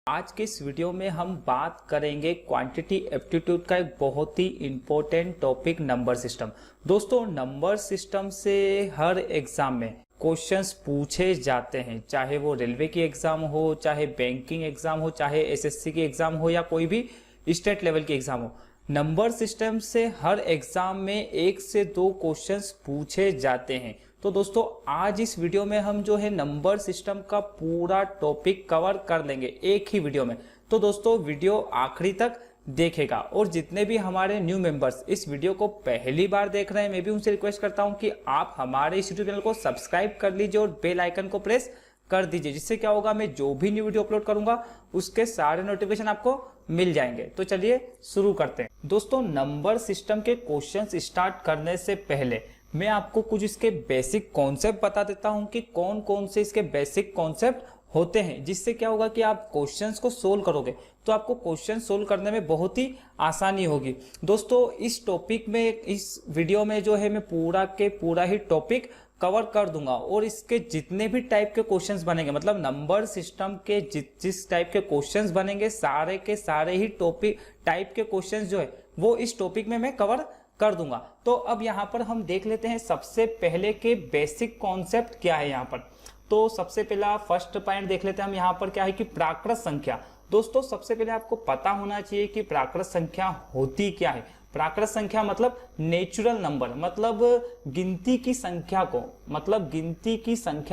आज के इस वीडियो में हम बात करेंगे क्वांटिटी एप्टीट्यूड का एक बहुत ही इम्पोर्टेंट टॉपिक नंबर सिस्टम। दोस्तों नंबर सिस्टम से हर एग्जाम में क्वेश्चंस पूछे जाते हैं, चाहे वो रेलवे की एग्जाम हो, चाहे बैंकिंग एग्जाम हो, चाहे एसएससी की एग्जाम हो या कोई भी स्टेट लेवल की एग्जाम हो। नंबर सिस्टम से हर एग्जाम में 1 से 2 क्वेश्चंस पूछे जाते हैं। तो दोस्तों आज इस वीडियो में हम जो है नंबर सिस्टम का पूरा टॉपिक कवर कर लेंगे एक ही वीडियो में। तो दोस्तों वीडियो आखिरी तक देखेगा और जितने भी हमारे न्यू मेंबर्स इस वीडियो को पहली बार देख रहे हैं, मैं भी उनसे रिक्वेस्ट करता हूं कि आप हमारे इस यूट्यूब चैनल को सब्सक्राइब कर लीजिए और बेल आइकन को प्रेस कर दीजिए, जिससे क्या होगा, मैं जो भी न्यू वीडियो अपलोड करूंगा उसके सारे नोटिफिकेशन आपको मिल जाएंगे। तो चलिए शुरू करते हैं। दोस्तों नंबर सिस्टम के क्वेश्चंस स्टार्ट करने से पहले मैं आपको कुछ इसके बेसिक कॉन्सेप्ट बता देता हूं कि कौन कौन से इसके बेसिक कॉन्सेप्ट होते हैं, जिससे क्या होगा कि आप क्वेश्चंस को सोल्व करोगे तो आपको क्वेश्चन सोल्व करने में बहुत ही आसानी होगी। दोस्तों इस टॉपिक में, इस वीडियो में जो है मैं पूरा के पूरा ही टॉपिक कवर कर दूंगा और इसके जितने भी टाइप के क्वेश्चंस बनेंगे, मतलब नंबर सिस्टम के जिस टाइप के क्वेश्चंस बनेंगे, सारे के सारे ही टॉपिक टाइप के क्वेश्चंस जो है वो इस टॉपिक में मैं कवर कर दूंगा। तो अब यहाँ पर हम देख लेते हैं सबसे पहले के बेसिक कॉन्सेप्ट क्या है यहाँ पर। तो सबसे पहला फर्स्ट पॉइंट देख लेते हैं हम यहाँ पर, क्या है कि प्राकृत संख्या। दोस्तों सबसे पहले आपको पता होना चाहिए कि प्राकृत संख्या होती क्या है। प्राकृत संख्या मतलब नेचुरल नंबर, मतलब गिनती की संख्या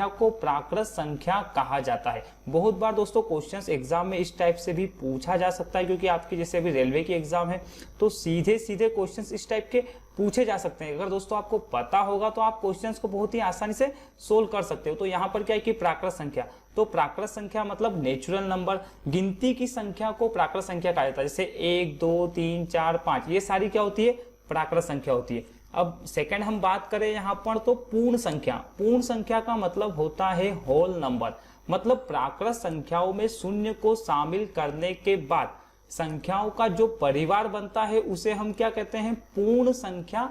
को, प्राकृत संख्या कहा जाता है। बहुत बार दोस्तों क्वेश्चंस एग्जाम में इस टाइप से भी पूछा जा सकता है, क्योंकि आपकी जैसे अभी रेलवे की एग्जाम है तो सीधे सीधे क्वेश्चंस इस टाइप के पूछे जा सकते हैं। अगर दोस्तों आपको पता होगा तो आप क्वेश्चंस को बहुत ही आसानी से सोल्व कर सकते हो। तो यहाँ पर क्या है कि प्राकृत संख्या, तो प्राकृत संख्या मतलब नेचुरल नंबर, गिनती की संख्या को प्राकृत संख्या कहा जाता है। जैसे 1 2 3 4 5 ये सारी क्या होती है, प्राकृत संख्या होती है। अब सेकंड हम बात करें यहाँ पर तो पूर्ण संख्या। पूर्ण संख्या का मतलब होता है होल नंबर, मतलब प्राकृत संख्याओं में शून्य को शामिल करने के बाद संख्याओं का जो परिवार बनता है उसे हम क्या कहते हैं, पूर्ण संख्या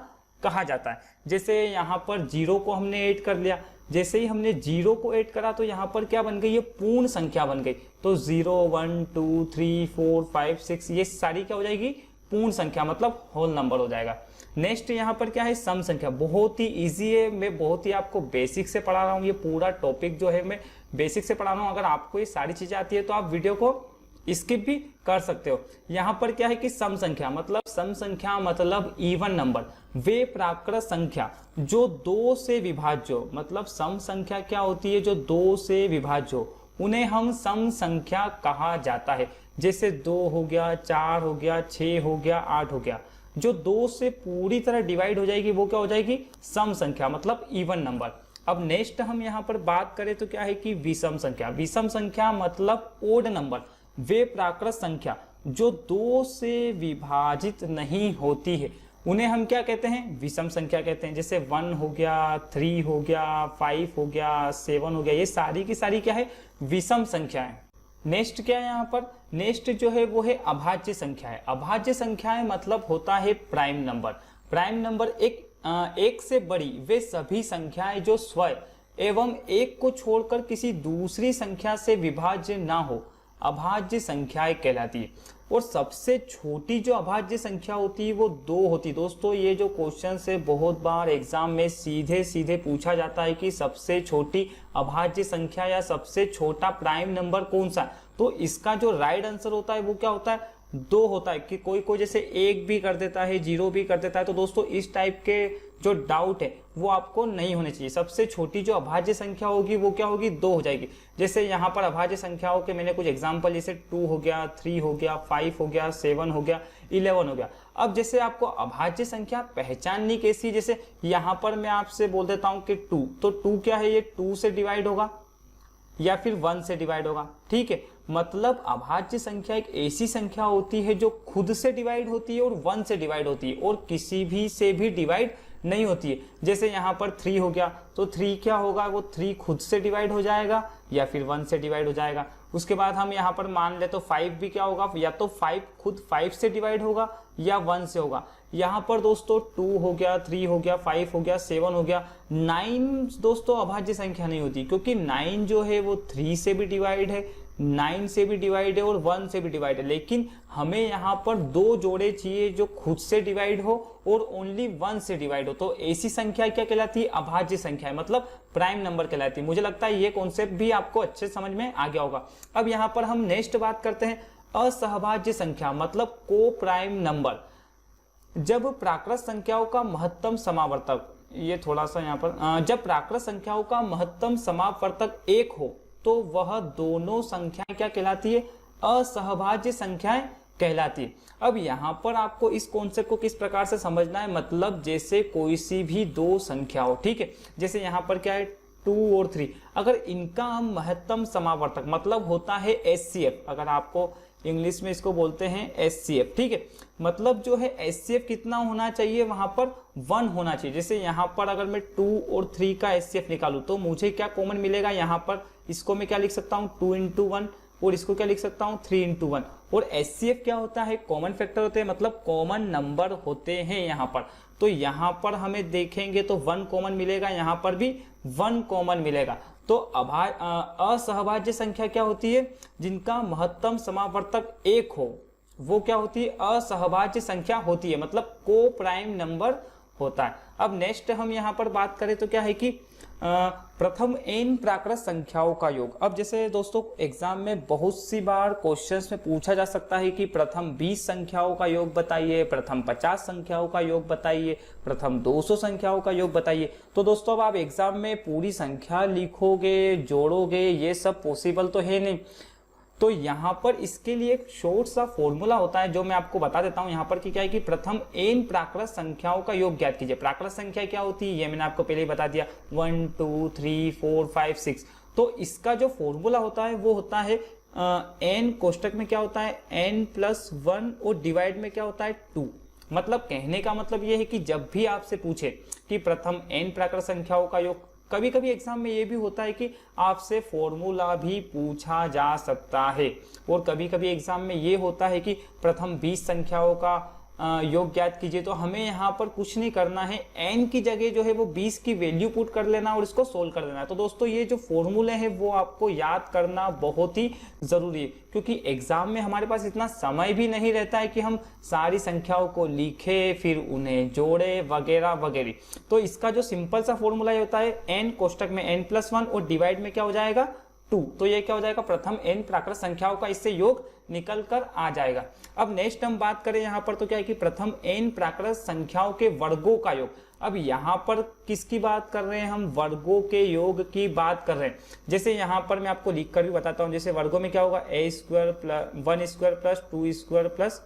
कहा जाता है। जैसे यहाँ पर 0 को हमने ऐड कर लिया, जैसे ही हमने 0 को ऐड करा तो यहाँ पर क्या बन गई, ये पूर्ण संख्या बन गई। तो 0 1 2 3 4 5 6 ये सारी क्या हो जाएगी, पूर्ण संख्या, मतलब होल नंबर हो जाएगा। नेक्स्ट यहाँ पर क्या है, सम संख्या। बहुत ही इजी है, मैं बहुत ही आपको बेसिक से पढ़ा रहा हूँ। ये पूरा टॉपिक जो है मैं बेसिक से पढ़ा रहा हूँ। अगर आपको ये सारी चीजें आती है तो आप वीडियो को स्किप भी कर सकते हो। यहाँ पर क्या है कि सम संख्या मतलब इवन नंबर, वे प्राकृत संख्या जो 2 से विभाज्य हो, मतलब सम संख्या क्या होती है, जो 2 से विभाज्य हो उन्हें हम सम संख्या कहा जाता है। जैसे 2 हो गया, 4 हो गया, 6 हो गया, 8 हो गया, जो 2 से पूरी तरह डिवाइड हो जाएगी वो क्या हो जाएगी, सम संख्या, मतलब इवन नंबर। अब नेक्स्ट हम यहाँ पर बात करें तो क्या है कि विषम संख्या। विषम संख्या मतलब ओड नंबर, वे प्राकृत संख्या जो 2 से विभाजित नहीं होती है उन्हें हम क्या कहते हैं, विषम संख्या कहते हैं। जैसे 1 हो गया, 3 हो गया, 5 हो गया, 7 हो गया, ये सारी की सारी क्या है, विषम संख्या है। नेक्स्ट क्या है यहाँ पर, नेक्स्ट जो है वो है अभाज्य संख्या है। अभाज्य संख्याएं मतलब होता है प्राइम नंबर। प्राइम नंबर एक से बड़ी वे सभी संख्याएं जो स्वयं एवं एक को छोड़कर किसी दूसरी संख्या से विभाज्य ना हो, अभाज्य संख्याएं कहलाती है। और सबसे छोटी जो अभाज्य संख्या होती है वो 2 होती है। दोस्तों ये जो क्वेश्चन है बहुत बार एग्जाम में सीधे सीधे पूछा जाता है कि सबसे छोटी अभाज्य संख्या या सबसे छोटा प्राइम नंबर कौन सा है। तो इसका जो राइट आंसर होता है वो क्या होता है, 2 होता है। कि कोई जैसे 1 भी कर देता है, 0 भी कर देता है। तो दोस्तों इस टाइप के जो डाउट है वो आपको नहीं होने चाहिए। सबसे छोटी जो अभाज्य संख्या होगी वो क्या होगी, 2 हो जाएगी। जैसे यहाँ पर अभाज्य संख्याओं के मैंने कुछ एग्जांपल, जैसे 2 हो गया, 3 हो गया, 5 हो गया, 7 हो गया, 11 हो गया। अब जैसे आपको अभाज्य संख्या पहचाननी कैसी, जैसे यहाँ पर मैं आपसे बोल देता हूँ कि 2, तो 2 क्या है, ये 2 से डिवाइड होगा या फिर 1 से डिवाइड होगा, ठीक है। मतलब अभाज्य संख्या एक ऐसी संख्या होती है जो खुद से डिवाइड होती है और 1 से डिवाइड होती है और किसी भी से भी डिवाइड नहीं होती है। जैसे यहाँ पर 3 हो गया तो 3 क्या होगा, वो 3 खुद से डिवाइड हो जाएगा या फिर 1 से डिवाइड हो जाएगा। उसके बाद हम यहाँ पर मान ले तो 5 भी क्या होगा, या तो 5 खुद 5 से डिवाइड होगा या 1 से होगा। यहाँ पर दोस्तों 2 हो गया, 3 हो गया, 5 हो गया, 7 हो गया। 9 दोस्तों अभाज्य संख्या नहीं होती, क्योंकि 9 जो है वो 3 से भी डिवाइड है, 9 से भी डिवाइड है और 1 से भी डिवाइड है, लेकिन हमें यहाँ पर 2 जोड़े चाहिए जो खुद से डिवाइड हो और ओनली 1 से डिवाइड हो। तो ऐसी संख्या क्या कहलाती है? अभाज्य संख्या है, मतलब प्राइम नंबर कहलाती है। मुझे लगता है ये कॉन्सेप्ट भी आपको अच्छे समझ में आ गया होगा। अब यहाँ पर हम नेक्स्ट बात करते हैं असहभाज्य संख्या, मतलब को प्राइम नंबर। जब प्राकृत संख्याओं का महत्तम समावर्तक, ये थोड़ा सा यहाँ पर, जब प्राकृत संख्याओं का महत्तम समावर्तक 1 हो तो वह दोनों संख्याएं क्या कहलाती है? असहभाज्य संख्याएं कहलाती है। अब यहाँ पर आपको इस कॉन्सेप्ट को किस प्रकार से समझना है, मतलब जैसे कोई सी भी 2 संख्या हो, ठीक है, जैसे यहाँ पर क्या है 2 और 3, अगर इनका हम महत्तम समावर्तक, मतलब होता है HCF, अगर आपको इंग्लिश में इसको बोलते हैं HCF, ठीक है, मतलब जो है HCF कितना होना चाहिए? वहां पर 1 होना चाहिए। जैसे यहाँ पर अगर मैं 2 और 3 का HCF निकालूं तो मुझे क्या कॉमन मिलेगा? यहाँ पर इसको मैं क्या लिख सकता हूँ? 2 × 1, और इसको क्या लिख सकता हूँ? 3 × 1। और HCF क्या होता है? कॉमन फैक्टर होते हैं, मतलब कॉमन नंबर होते हैं यहाँ पर। तो यहाँ पर हमें देखेंगे तो 1 कॉमन मिलेगा, यहाँ पर भी 1 कॉमन मिलेगा। तो असहभाज्य संख्या क्या होती है? जिनका महत्तम समावर्तक 1 हो, वो क्या होती है? असहभाज्य संख्या होती है, मतलब को प्राइम नंबर होता है। अब नेक्स्ट हम यहाँ पर बात करें तो क्या है कि प्रथम n प्राकृत संख्याओं का योग। अब जैसे दोस्तों एग्जाम में बहुत सी बार क्वेश्चंस में पूछा जा सकता है कि प्रथम 20 संख्याओं का योग बताइए, प्रथम 50 संख्याओं का योग बताइए, प्रथम 200 संख्याओं का योग बताइए। तो दोस्तों अब आप एग्जाम में पूरी संख्या लिखोगे, जोड़ोगे, ये सब पॉसिबल तो है नहीं। तो यहाँ पर इसके लिए एक शॉर्ट सा फॉर्मूला होता है जो मैं आपको बता देता हूँ यहाँ पर कि क्या है कि प्रथम n प्राकृत संख्याओं का योग ज्ञात कीजिए। प्राकृत संख्या क्या होती है ये मैंने आपको पहले ही बता दिया, 1 2 3 4 5 6। तो इसका जो फॉर्मूला होता है वो होता है n कोष्टक में क्या होता है n+1 और डिवाइड में क्या होता है 2। मतलब कहने का मतलब ये है कि जब भी आपसे पूछे कि प्रथम n प्राकृत संख्याओं का योग, कभी कभी एग्जाम में ये भी होता है कि आपसे फॉर्मूला भी पूछा जा सकता है, और कभी कभी एग्जाम में ये होता है कि प्रथम 20 संख्याओं का योग ज्ञात कीजिए। तो हमें यहाँ पर कुछ नहीं करना है, n की जगह जो है वो 20 की वैल्यू पुट कर लेना और इसको सोल्व कर देना है। तो दोस्तों ये जो फॉर्मूले हैं वो आपको याद करना बहुत ही जरूरी है, क्योंकि एग्जाम में हमारे पास इतना समय भी नहीं रहता है कि हम सारी संख्याओं को लिखे फिर उन्हें जोड़े वगैरह वगैरह। तो इसका जो सिंपल सा फॉर्मूला होता है n कोष्टक में n+1 और डिवाइड में क्या हो जाएगा 2। तो ये क्या हो जाएगा? प्रथम n प्राकृत संख्याओं का इससे योग निकल कर आ जाएगा। अब नेक्स्ट हम बात करें यहाँ पर तो क्या है कि प्रथम n प्राकृत संख्याओं के वर्गों का योग। अब यहाँ पर किसकी बात कर रहे हैं? हम वर्गों के योग की बात कर रहे हैं। जैसे यहाँ पर मैं आपको लिख कर भी बताता हूँ, जैसे वर्गों में क्या होगा a² + 1² + 2² +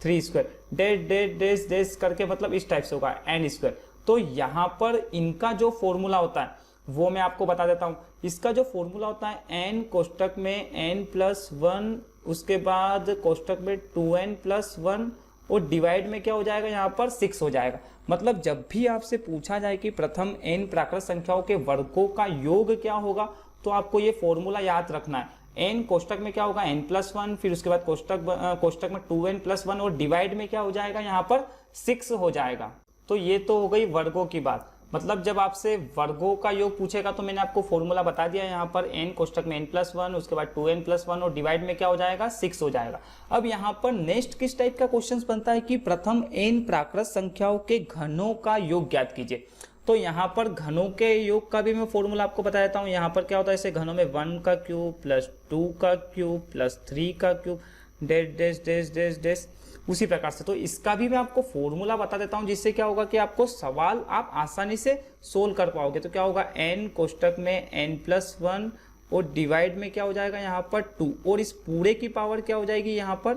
3² dash dash dash dash करके, मतलब इस टाइप से होगा n²। तो यहाँ पर इनका जो फॉर्मूला होता है वो मैं आपको बता देता हूँ। इसका जो फॉर्मूला होता है n कोष्टक में n+1, उसके बाद कोष्टक में 2n+1 और डिवाइड में क्या हो जाएगा? यहाँ पर 6 हो जाएगा। मतलब जब भी आपसे पूछा जाए कि प्रथम n प्राकृत संख्याओं के वर्गों का योग क्या होगा, तो आपको ये फॉर्मूला याद रखना है। n कोष्टक में क्या होगा n+1, फिर उसके बाद कोष्टक में 2n+1 और डिवाइड में क्या हो जाएगा? यहाँ पर 6 हो जाएगा। तो ये तो हो गई वर्गों की बात। मतलब जब आपसे वर्गों का योग पूछेगा तो मैंने आपको फॉर्मूला बता दिया, यहाँ पर n कोष्टक में n+1, उसके बाद 2n+1 और डिवाइड में क्या हो जाएगा? 6 हो जाएगा। अब यहाँ पर नेक्स्ट किस टाइप का क्वेश्चन बनता है कि प्रथम n प्राकृत संख्याओं के घनों का योग ज्ञात कीजिए। तो यहाँ पर घनों के योग का भी मैं फॉर्मूला आपको बता देता हूँ। यहाँ पर क्या होता है, ऐसे घनों में 1 का क्यूब + 2 का क्यूब + 3 का cube dash dash dash dash dash, उसी प्रकार से। तो इसका भी मैं आपको फॉर्मूला बता देता हूं, जिससे क्या होगा कि आपको सवाल आप आसानी से सोल्व कर पाओगे। तो क्या होगा n कोष्टक में n+1 और डिवाइड में क्या हो जाएगा? यहाँ पर 2, और इस पूरे की पावर क्या हो जाएगी? यहाँ पर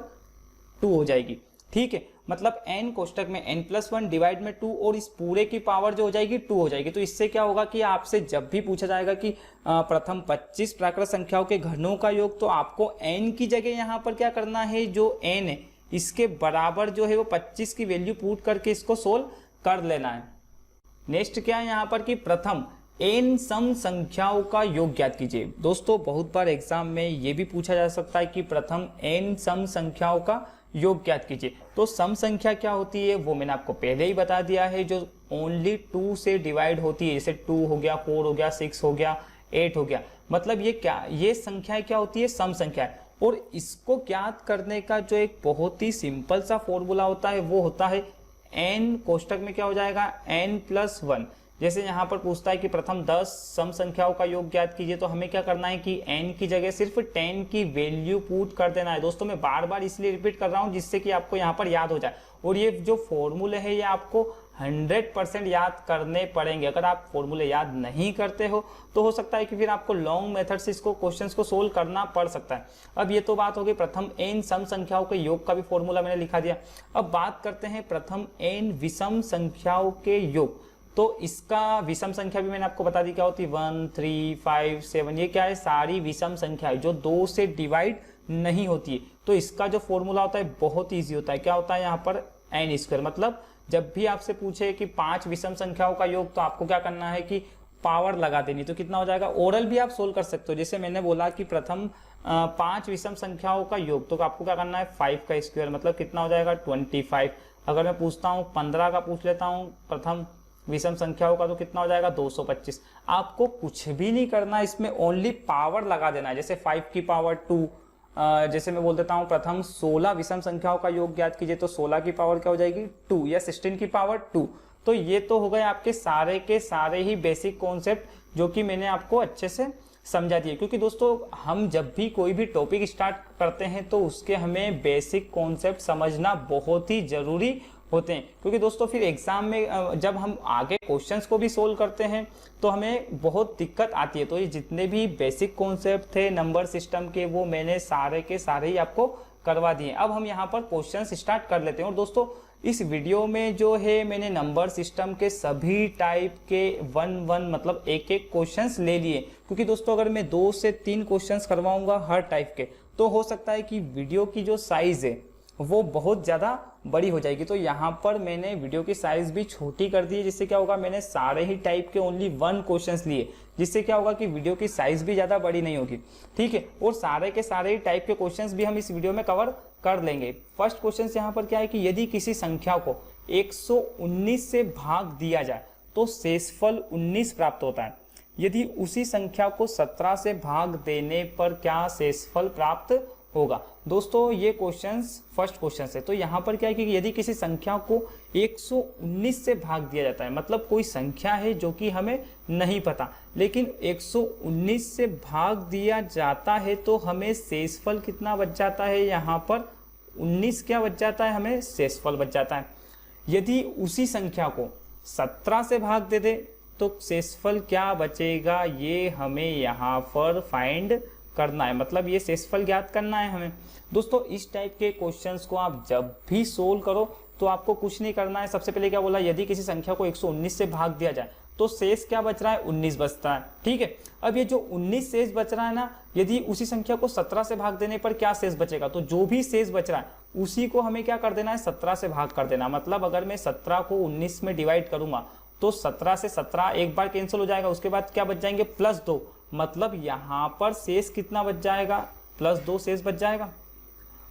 2 हो जाएगी। ठीक है, मतलब n कोष्टक में n+1 डिवाइड में 2 और इस पूरे की पावर जो हो जाएगी 2 हो जाएगी। तो इससे क्या होगा कि आपसे जब भी पूछा जाएगा कि प्रथम 25 प्राकृत संख्याओं के घनों का योग, तो आपको n की जगह यहाँ पर क्या करना है? जो n है इसके बराबर जो है वो 25 की वैल्यू पुट करके इसको सोल्व कर लेना है। नेक्स्ट क्या है यहाँ पर कि प्रथम n सम संख्याओं का योग ज्ञात कीजिए। दोस्तों बहुत बार एग्जाम में ये भी पूछा जा सकता है कि प्रथम n सम संख्याओं का योग ज्ञात कीजिए। तो सम संख्या क्या होती है वो मैंने आपको पहले ही बता दिया है, जो ओनली 2 से डिवाइड होती है। जैसे 2 हो गया, 4 हो गया, 6 हो गया, 8 हो गया। मतलब ये क्या, ये संख्या क्या होती है, सम संख्या है। और इसको ज्ञात करने का जो एक बहुत ही सिंपल सा फॉर्मूला होता है वो होता है n कोष्टक में क्या हो जाएगा n+1। जैसे यहाँ पर पूछता है कि प्रथम 10 सम संख्याओं का योग ज्ञात कीजिए, तो हमें क्या करना है कि n की जगह सिर्फ 10 की वैल्यू पुट कर देना है। दोस्तों मैं बार बार इसलिए रिपीट कर रहा हूँ जिससे कि आपको यहाँ पर याद हो जाए। और ये जो फॉर्मूले है ये आपको 100% याद करने पड़ेंगे। अगर आप फॉर्मूले याद नहीं करते हो तो हो सकता है कि फिर आपको लॉन्ग मेथड से इसको क्वेश्चंस को सोल्व करना पड़ सकता है। अब ये तो बात हो गई प्रथम n सम संख्याओं के योग का भी फॉर्मूला मैंने लिखा दिया। अब बात करते हैं प्रथम n विषम संख्याओं के योग। तो इसका विषम संख्या भी मैंने आपको बता दी क्या होती है, 1, 3, 5, 7, ये क्या है, सारी विषम संख्या है जो 2 से डिवाइड नहीं होती है। तो इसका जो फॉर्मूला होता है बहुत ईजी होता है। क्या होता है यहाँ पर n²। मतलब जब भी आपसे पूछे कि 5 विषम संख्याओं का योग तो आपको क्या करना है कि पावर लगा देनी। तो कितना हो जाएगा, ओरल भी आप सोल्व कर सकते हो। जैसे मैंने बोला कि प्रथम 5 विषम संख्याओं का योग, तो आपको क्या करना है 5 का स्क्वायर, मतलब कितना हो जाएगा 25। अगर मैं पूछता हूँ 15 का पूछ लेता हूँ प्रथम विषम संख्याओं का, तो कितना हो जाएगा 225। आपको कुछ भी नहीं करना, इसमें ओनली पावर लगा देना है। जैसे 5 की पावर 2, जैसे मैं बोल देता हूं प्रथम 16 विषम संख्याओं का योग ज्ञात कीजिए, तो 16 की पावर क्या हो जाएगी 2, या 16 की पावर 2। तो ये तो हो गए आपके सारे के सारे ही बेसिक कॉन्सेप्ट जो कि मैंने आपको अच्छे से समझा दिए। क्योंकि दोस्तों हम जब भी कोई भी टॉपिक स्टार्ट करते हैं तो उसके हमें बेसिक कॉन्सेप्ट समझना बहुत ही जरूरी होते हैं। क्योंकि दोस्तों फिर एग्जाम में जब हम आगे क्वेश्चंस को भी सोल्व करते हैं तो हमें बहुत दिक्कत आती है। तो ये जितने भी बेसिक कॉन्सेप्ट थे नंबर सिस्टम के वो मैंने सारे के सारे ही आपको करवा दिए। अब हम यहाँ पर क्वेश्चंस स्टार्ट कर लेते हैं। और दोस्तों इस वीडियो में जो है मैंने नंबर सिस्टम के सभी टाइप के 1 मतलब एक क्वेश्चंस ले लिए। क्योंकि दोस्तों अगर मैं 2 से 3 क्वेश्चंस करवाऊंगा हर टाइप के, तो हो सकता है कि वीडियो की जो साइज है वो बहुत ज़्यादा बड़ी हो जाएगी। तो यहाँ पर मैंने वीडियो की साइज भी छोटी कर दी है, जिससे क्या होगा मैंने सारे ही टाइप के ओनली 1 क्वेश्चंस लिए, जिससे क्या होगा कि वीडियो की साइज भी ज़्यादा बड़ी नहीं होगी। ठीक है, और सारे के सारे ही टाइप के क्वेश्चंस भी हम इस वीडियो में कवर कर लेंगे। फर्स्ट क्वेश्चन यहाँ पर क्या है कि यदि किसी संख्या को 119 से भाग दिया जाए तो शेषफल 19 प्राप्त होता है। यदि उसी संख्या को 17 से भाग देने पर क्या शेषफल प्राप्त होगा। दोस्तों ये क्वेश्चंस फर्स्ट क्वेश्चन है। तो यहाँ पर क्या है कि यदि किसी संख्या को 119 से भाग दिया जाता है, मतलब कोई संख्या है जो कि हमें नहीं पता, लेकिन 119 से भाग दिया जाता है तो हमें शेषफल कितना बच जाता है, यहाँ पर 19 क्या बच जाता है, हमें शेषफल बच जाता है। यदि उसी संख्या को 17 से भाग दे दे तो शेषफल क्या बचेगा, ये हमें यहाँ पर फाइंड करना है। मतलब ये शेषफल ज्ञात करना है हमें। दोस्तों इस टाइप के क्वेश्चंस को आप जब भी सोल्व करो तो आपको कुछ नहीं करना है। सबसे पहले क्या बोला, यदि किसी संख्या को 119 से भाग दिया जाए तो शेष क्या बच रहा है, 19 बचता है। ठीक है, अब ये जो 19 शेष बच रहा है ना, यदि उसी संख्या को 17 से भाग देने पर क्या शेष बचेगा, तो जो भी शेष बच रहा है उसी को हमें क्या कर देना है, 17 से भाग कर देना। मतलब अगर मैं 17 को 19 में डिवाइड करूंगा तो 17 से 17 एक बार कैंसिल हो जाएगा, उसके बाद क्या बच जाएंगे +2। मतलब यहाँ पर शेष कितना बच जाएगा, +2 शेष बच जाएगा।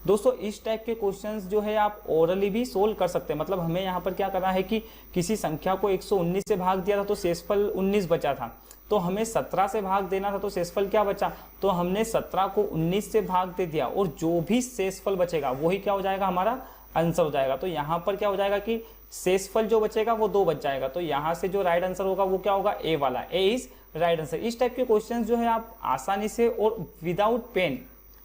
दोस्तों इस टाइप के क्वेश्चंस जो है आप ओरली भी सोल्व कर सकते हैं। मतलब हमें यहाँ पर क्या करना है कि किसी संख्या को 119 से भाग दिया था तो शेषफल 19 बचा था, तो हमें 17 से भाग देना था तो शेषफल क्या बचा, तो हमने 17 को 19 से भाग दे दिया और जो भी शेषफल बचेगा वही क्या हो जाएगा, हमारा आंसर हो जाएगा। तो यहाँ पर क्या हो जाएगा कि शेषफल जो बचेगा वो 2 बच जाएगा। तो यहाँ से जो राइट आंसर होगा वो क्या होगा, ए वाला, ए इज राइट आंसर। इस टाइप के क्वेश्चंस जो है आप आसानी से और विदाउट पेन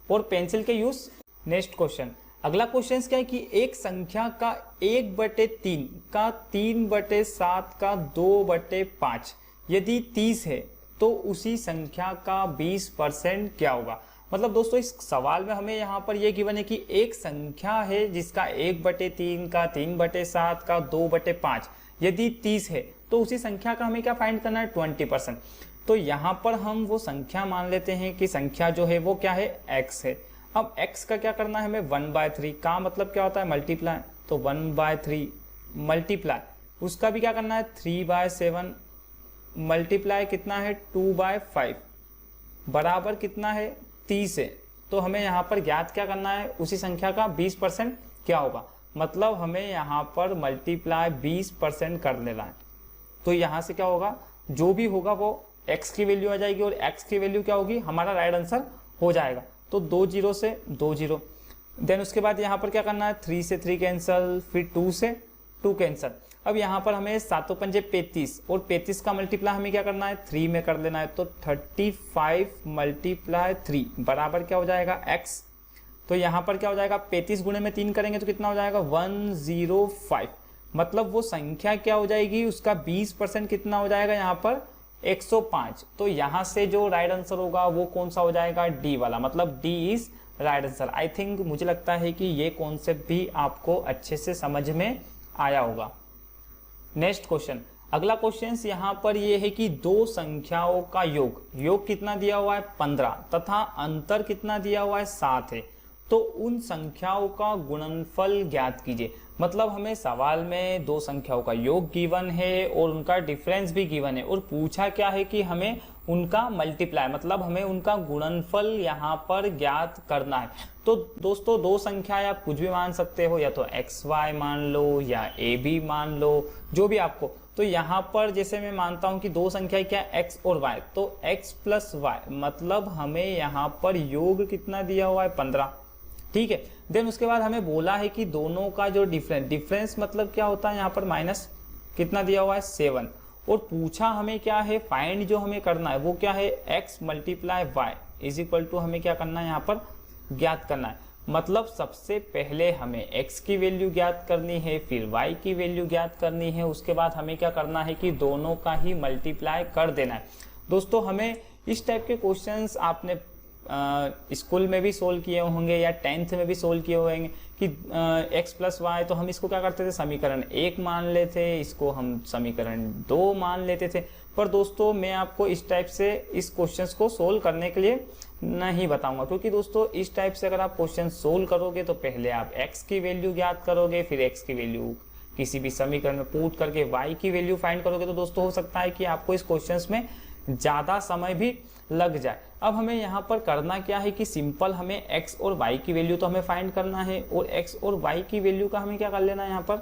और पेंसिल के यूज। नेक्स्ट क्वेश्चन, अगला क्वेश्चन क्या है कि एक संख्या का 1/3 का 3/7 का 2/5 यदि 30 है तो उसी संख्या का 20% क्या होगा। मतलब दोस्तों इस सवाल में हमें यहाँ पर ये गिवन है कि एक संख्या है जिसका 1/3 का 3/7 का 2/5 यदि 30 है तो उसी संख्या का हमें क्या फाइंड करना है, 20%। तो यहाँ पर हम वो संख्या मान लेते हैं कि संख्या जो है वो क्या है, x है। अब x का क्या करना है हमें, 1/3 का मतलब क्या होता है, मल्टीप्लाई। तो 1/3 मल्टीप्लाई उसका भी क्या करना है, 3/7 मल्टीप्लाई कितना है, 2/5 बराबर कितना है, 30 है। तो हमें यहाँ पर ज्ञात क्या करना है, उसी संख्या का 20% क्या होगा। मतलब हमें यहाँ पर मल्टीप्लाई 20% कर लेना है। तो यहाँ से क्या होगा, जो भी होगा वो x की वैल्यू आ जाएगी और x की वैल्यू क्या होगी, हमारा राइट आंसर हो जाएगा। तो 2 0 से 2 0। देन उसके बाद यहाँ पर क्या करना है, 3 से 3 कैंसिल, फिर 2 से 2 कैंसिल। अब यहाँ पर हमें 7 पंजे 35 और 35 का मल्टीप्लाई हमें क्या करना है, 3 में कर लेना है। तो 35 मल्टीप्लाई 3 बराबर क्या हो जाएगा, x। तो यहाँ पर क्या हो जाएगा, 35 गुणे में 3 करेंगे तो कितना हो जाएगा, 105। मतलब वो संख्या क्या हो जाएगी, उसका 20% कितना हो जाएगा यहाँ पर, 105। तो यहाँ से जो राइट आंसर होगा वो कौन सा हो जाएगा, डी वाला, मतलब D is right answer. I think मुझे लगता है कि ये कॉन्सेप्ट भी आपको अच्छे से समझ में आया होगा। नेक्स्ट क्वेश्चन, अगला क्वेश्चन यहाँ पर ये है कि दो संख्याओं का योग कितना दिया हुआ है, 15 तथा अंतर कितना दिया हुआ है, 7 है। तो उन संख्याओं का गुणनफल ज्ञात कीजिए। मतलब हमें सवाल में दो संख्याओं का योग गिवन है और उनका डिफरेंस भी गिवन है और पूछा क्या है कि हमें उनका मल्टीप्लाई, मतलब हमें उनका गुणनफल यहाँ पर ज्ञात करना है। तो दोस्तों दो संख्याएं आप कुछ भी मान सकते हो, या तो एक्स वाई मान लो या ए बी मान लो, जो भी आपको। तो यहाँ पर जैसे मैं मानता हूँ कि दो संख्याएं क्या, एक्स और वाई, तो एक्स प्लस वाई, मतलब हमें यहाँ पर योग कितना दिया हुआ है, 15। ठीक है। देन उसके बाद हमें बोला है कि दोनों का जो डिफरेंस मतलब क्या होता है, यहाँ पर माइनस कितना दिया हुआ है, 7। और पूछा हमें क्या है, फाइंड जो हमें करना है वो क्या है, x multiply Y is equal to हमें क्या करना है, यहाँ पर ज्ञात करना है। मतलब सबसे पहले हमें x की वैल्यू ज्ञात करनी है, फिर y की वैल्यू ज्ञात करनी है, उसके बाद हमें क्या करना है कि दोनों का ही मल्टीप्लाई कर देना है। दोस्तों हमें इस टाइप के क्वेश्चंस आपने स्कूल में भी सोल्व किए होंगे या 10th में भी सोल्व किए होंगे कि x प्लस वाई, तो हम इसको क्या करते थे, समीकरण 1 मान लेते, इसको हम समीकरण 2 मान लेते थे। पर दोस्तों मैं आपको इस टाइप से इस क्वेश्चंस को सोल्व करने के लिए नहीं बताऊंगा, क्योंकि दोस्तों इस टाइप से अगर आप क्वेश्चन सोल्व करोगे तो पहले आप x की वैल्यू ज्ञात करोगे, फिर x की वैल्यू किसी भी समीकरण में पुट करके y की वैल्यू फाइंड करोगे। तो दोस्तों हो सकता है कि आपको इस क्वेश्चंस में ज़्यादा समय भी लग जाए। अब हमें यहाँ पर करना क्या है कि सिंपल हमें x और y की वैल्यू तो हमें फाइंड करना है और x और y की वैल्यू का हमें क्या कर लेना है, यहाँ पर